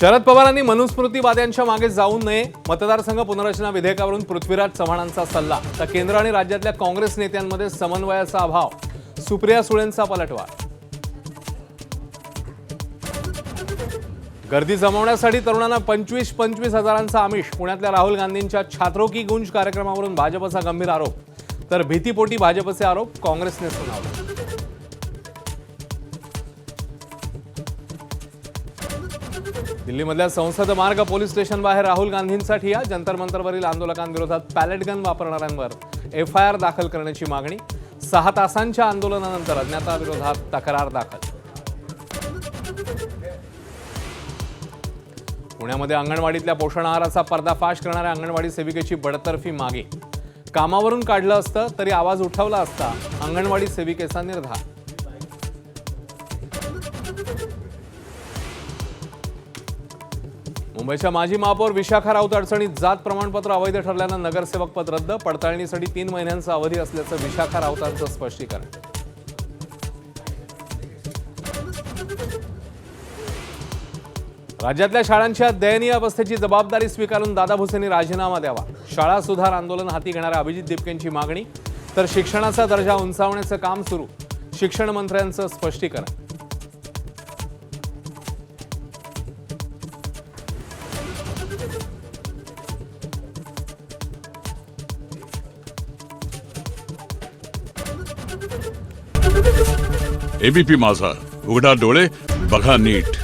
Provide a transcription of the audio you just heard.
शरद पवारांनी मनुस्मृतीवाद्यांच्या मागे जाऊ नये, मतदारसंघ पुनर्रचना विधेयकावरून पृथ्वीराज चव्हाणांचा सल्ला, तर केंद्र आणि राज्यातल्या काँग्रेस नेत्यांमध्ये समन्वयाचा अभाव, सुप्रिया सुळेंचा पलटवार. गर्दी जमवण्यासाठी तरुणांना 25 हजारांचा आमिष, पुण्यातल्या राहुल गांधींच्या छात्रों की गूंज कार्यक्रमावरून भाजपचा गंभीर आरोप, तर भीतीपोटी भाजपचे आरोप काँग्रेसने सुनावले. दिल्लीमधल्या संसद मार्ग पोलीस स्टेशन बाहेर राहुल गांधींसाठी या जंतर मंतरवरील आंदोलकांविरोधात पॅलेट गन वापरणाऱ्यांवर एफआयआर दाखल करण्याची मागणी. 6 तासांच्या आंदोलनानंतर अज्ञाताविरोधात तक्रार दाखल. पुण्यामध्ये अंगणवाडीतल्या पोषण आहाराचा पर्दाफाश करणाऱ्या अंगणवाडी सेविकेची बडतर्फी मागे. कामावरून काढलं असतं तरी आवाज उठवला असता, अंगणवाडी सेविकेचा निर्धार. मुंबईच्या माजी महापौर विशाखा राऊत अडचणीत, जात प्रमाणपत्र अवैध ठरल्यानं नगरसेवक पद रद्द, पडताळणीसाठी 3 महिन्यांचा अवधी असल्याचं विशाखा राऊतांचं स्पष्टीकरण. राज्यातल्या शाळांच्या दयनीय अवस्थेची जबाबदारी स्वीकारून दादा भुसेंनी राजीनामा द्यावा, शाळा सुधार आंदोलन हाती घेणाऱ्या अभिजित दिपकेंची मागणी. तर शिक्षणाचा दर्जा उंचावण्याचं काम सुरू, शिक्षण मंत्र्यांचं स्पष्टीकरण. एबीपी माझा, उघडा डोळे बघा नीट.